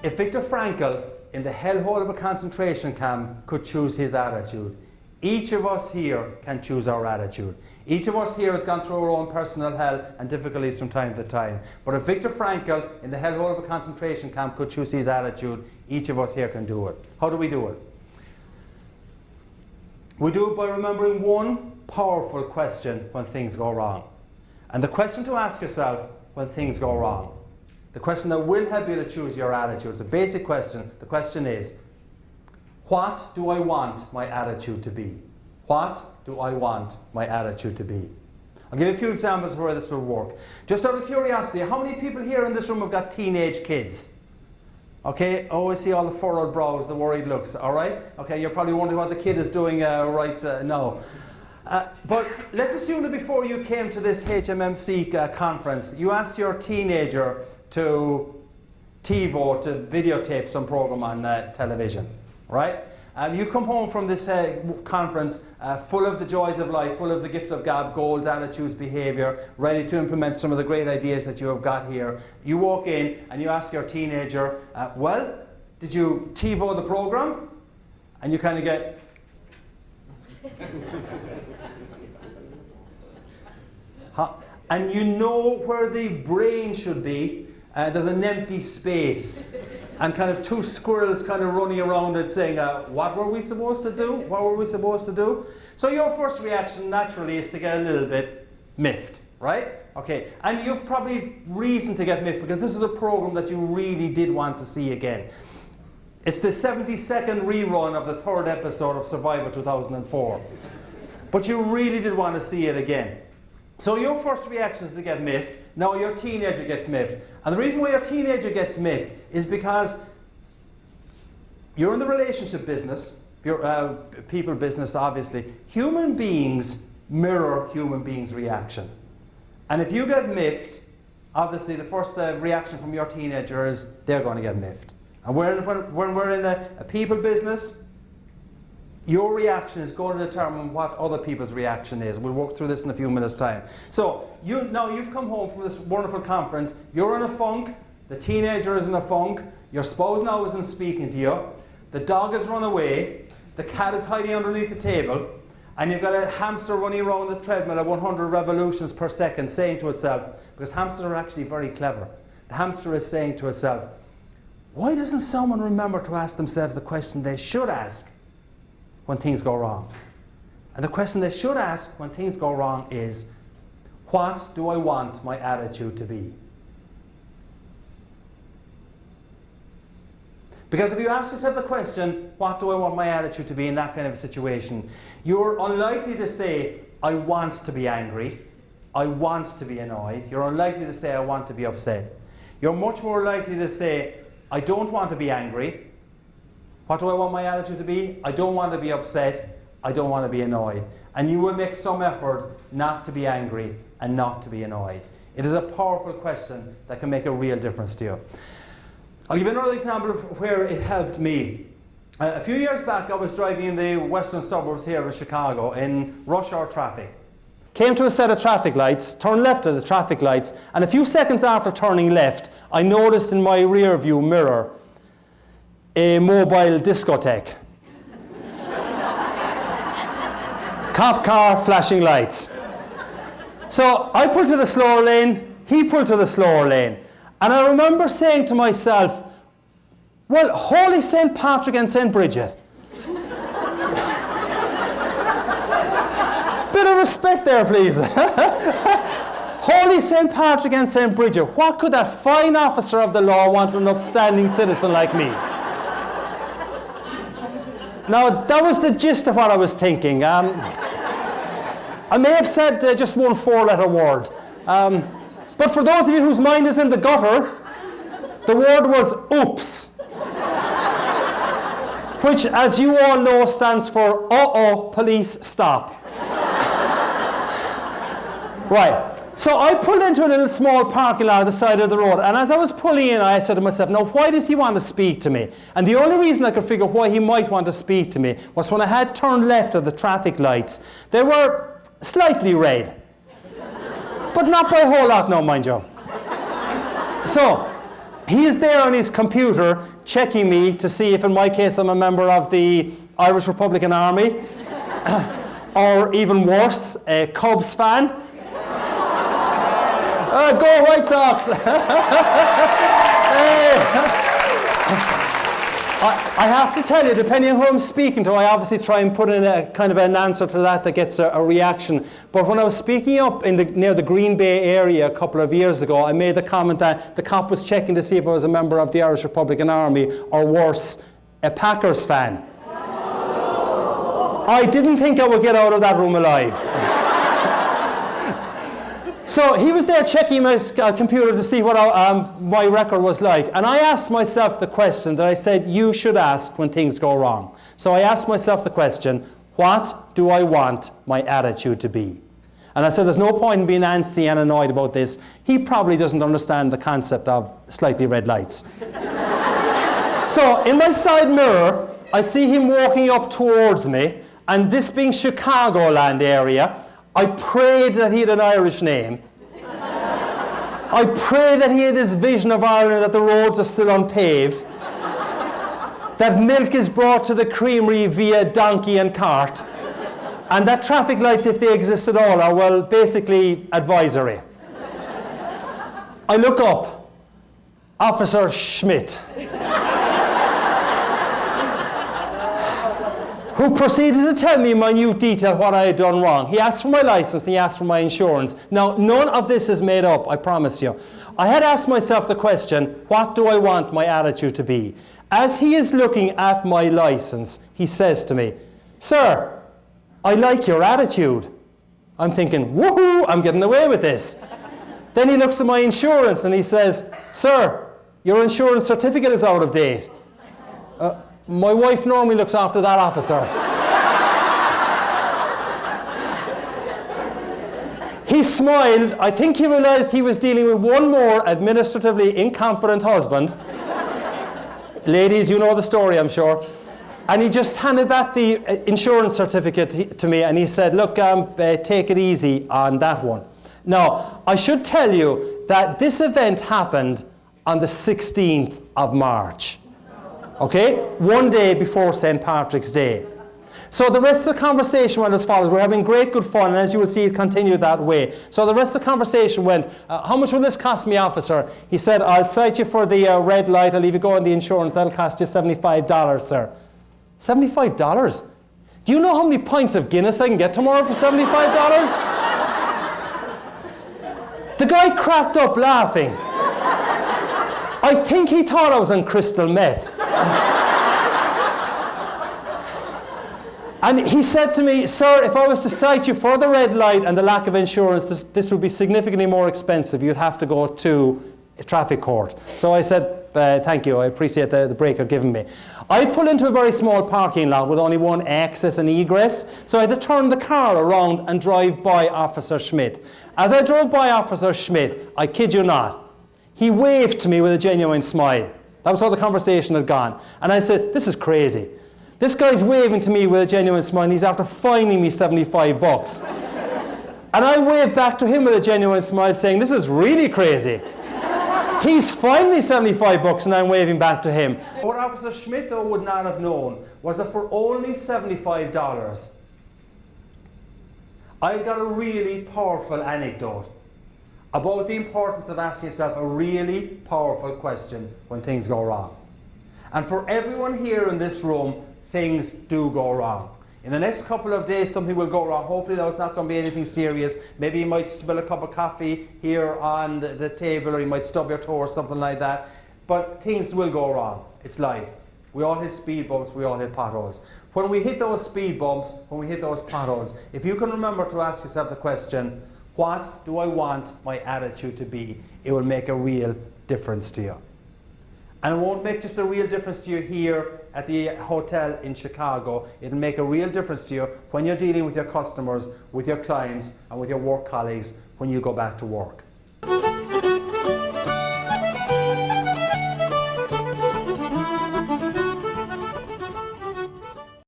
If Viktor Frankl, in the hellhole of a concentration camp, could choose his attitude, each of us here can choose our attitude. Each of us here has gone through our own personal hell and difficulties from time to time. But if Viktor Frankl, in the hellhole of a concentration camp, could choose his attitude, each of us here can do it. How do we do it? We do it by remembering one powerful question when things go wrong. And the question to ask yourself when things go wrong, the question that will help you to choose your attitude, it's a basic question. The question is, what do I want my attitude to be? What do I want my attitude to be? I'll give you a few examples of where this will work. Just out of curiosity, how many people here in this room have got teenage kids? Okay, oh, I see all the furrowed brows, the worried looks, all right? Okay, you're probably wondering what the kid is doing right now. But let's assume that before you came to this HMMC conference, you asked your teenager to TiVo, to videotape some program on television, right? You come home from this conference full of the joys of life, full of the gift of gab, goals, attitudes, behaviour, ready to implement some of the great ideas that you have got here. You walk in and you ask your teenager, well, did you TiVo the program? And you kind of get... And you know where the brain should be. There's an empty space and kind of two squirrels kind of running around it saying, what were we supposed to do? What were we supposed to do? So your first reaction naturally is to get a little bit miffed, right? Okay, and you've probably reason to get miffed because this is a program that you really did want to see again. It's the 72nd rerun of the 3rd episode of Survivor 2004. But you really did want to see it again. So your first reaction is to get miffed. Now your teenager gets miffed. And the reason why your teenager gets miffed is because you're in the relationship business, people business obviously. Human beings mirror human beings' reaction. And if you get miffed, obviously the first reaction from your teenager is they're going to get miffed. And when we're in a people business, your reaction is going to determine what other people's reaction is. We'll walk through this in a few minutes' time. So now you've come home from this wonderful conference. You're in a funk. The teenager is in a funk. Your spouse now isn't speaking to you. The dog has run away. The cat is hiding underneath the table. And you've got a hamster running around the treadmill at 100 revolutions per second saying to itself, because hamsters are actually very clever. The hamster is saying to itself, why doesn't someone remember to ask themselves the question they should ask when things go wrong? And the question they should ask when things go wrong is, what do I want my attitude to be? Because if you ask yourself the question, what do I want my attitude to be in that kind of a situation, you're unlikely to say, I want to be angry, I want to be annoyed. You're unlikely to say, I want to be upset. You're much more likely to say, I don't want to be angry. What do I want my attitude to be? I don't want to be upset. I don't want to be annoyed. And you will make some effort not to be angry and not to be annoyed. It is a powerful question that can make a real difference to you. I'll give you another example of where it helped me. A few years back, I was driving in the western suburbs here of Chicago in rush hour traffic. Came to a set of traffic lights, turned left at the traffic lights, and a few seconds after turning left, I noticed in my rear view mirror a mobile discotheque. Cop car, flashing lights. So I pulled to the slower lane, he pulled to the slower lane. And I remember saying to myself, well, Holy St. Patrick and St. Bridget. Bit of respect there, please. Holy St. Patrick and St. Bridget, what could that fine officer of the law want from an upstanding citizen like me? Now, that was the gist of what I was thinking. I may have said just one four-letter word. But for those of you whose mind is in the gutter, the word was oops. Which, as you all know, stands for uh-oh, police, stop. Right. So I pulled into a little small parking lot at the side of the road, and as I was pulling in, I said to myself, now why does he want to speak to me? And the only reason I could figure why he might want to speak to me was when I had turned left at the traffic lights. They were slightly red. But not by a whole lot now, mind you. So, he is there on his computer checking me to see if in my case I'm a member of the Irish Republican Army, or even worse, a Cubs fan. Go White Sox! I have to tell you, depending on who I'm speaking to, I obviously try and put in a kind of an answer to that gets a reaction. But when I was speaking up near the Green Bay area a couple of years ago, I made the comment that the cop was checking to see if I was a member of the Irish Republican Army, or worse, a Packers fan. I didn't think I would get out of that room alive. So he was there checking my computer to see what my record was like. And I asked myself the question that I said you should ask when things go wrong. So I asked myself the question, what do I want my attitude to be? And I said there's no point in being antsy and annoyed about this. He probably doesn't understand the concept of slightly red lights. So in my side mirror, I see him walking up towards me. And this being Chicagoland area, I prayed that he had an Irish name. I prayed that he had this vision of Ireland, that the roads are still unpaved, that milk is brought to the creamery via donkey and cart, and that traffic lights, if they exist at all, are, well, basically advisory. I look up, Officer Schmidt, who proceeded to tell me in minute detail what I had done wrong. He asked for my license, and he asked for my insurance. Now, none of this is made up, I promise you. I had asked myself the question, what do I want my attitude to be? As he is looking at my license, he says to me, "Sir, I like your attitude." I'm thinking, woohoo, I'm getting away with this. Then he looks at my insurance and he says, "Sir, your insurance certificate is out of date." My wife normally looks after that, officer. He smiled. I think he realized he was dealing with one more administratively incompetent husband. Ladies, you know the story, I'm sure. And he just handed back the insurance certificate to me, and he said, "Look, take it easy on that one." Now, I should tell you that this event happened on the 16th of March. Okay? One day before St. Patrick's Day. So the rest of the conversation went as follows. We're having great, good fun, and as you will see, it continued that way. So the rest of the conversation went, "How much will this cost me, officer?" He said, "I'll cite you for the red light. I'll leave you go on the insurance. That'll cost you $75, sir." $75? Do you know how many pints of Guinness I can get tomorrow for $75? The guy cracked up laughing. I think he thought I was on crystal meth. And he said to me, "Sir, if I was to cite you for the red light and the lack of insurance, this would be significantly more expensive. You'd have to go to a traffic court." So I said, "Thank you, I appreciate the break you're giving me." I pulled into a very small parking lot with only one access and egress, so I had to turn the car around and drive by Officer Schmidt. As I drove by Officer Schmidt, I kid you not, he waved to me with a genuine smile. That was how the conversation had gone. And I said, "This is crazy. This guy's waving to me with a genuine smile, and he's after fining me $75. And I waved back to him with a genuine smile, saying, "This is really crazy. He's fined me $75 and I'm waving back to him." What Officer Schmidt, though, would not have known was that for only $75, I got a really powerful anecdote about the importance of asking yourself a really powerful question when things go wrong. And for everyone here in this room, things do go wrong. In the next couple of days, something will go wrong. Hopefully, it's not going to be anything serious. Maybe you might spill a cup of coffee here on the table, or you might stub your toe or something like that. But things will go wrong. It's life. We all hit speed bumps. We all hit potholes. When we hit those speed bumps, when we hit those potholes, if you can remember to ask yourself the question, what do I want my attitude to be? It will make a real difference to you. And it won't make just a real difference to you here at the hotel in Chicago. It'll make a real difference to you when you're dealing with your customers, with your clients, and with your work colleagues when you go back to work.